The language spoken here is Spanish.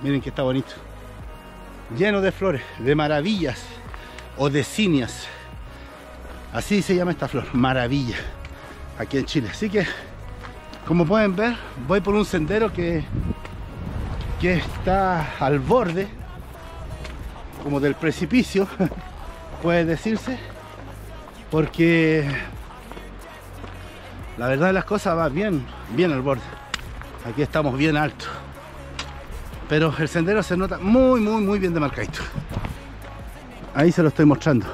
Miren que está bonito. Lleno de flores, de maravillas o de cinias. Así se llama esta flor, maravilla, aquí en Chile. Así que, como pueden ver, voy por un sendero que está al borde, como del precipicio, puede decirse, porque la verdad de las cosas va bien al borde. Aquí estamos bien alto, pero el sendero se nota muy bien demarcadito. Ahí se lo estoy mostrando.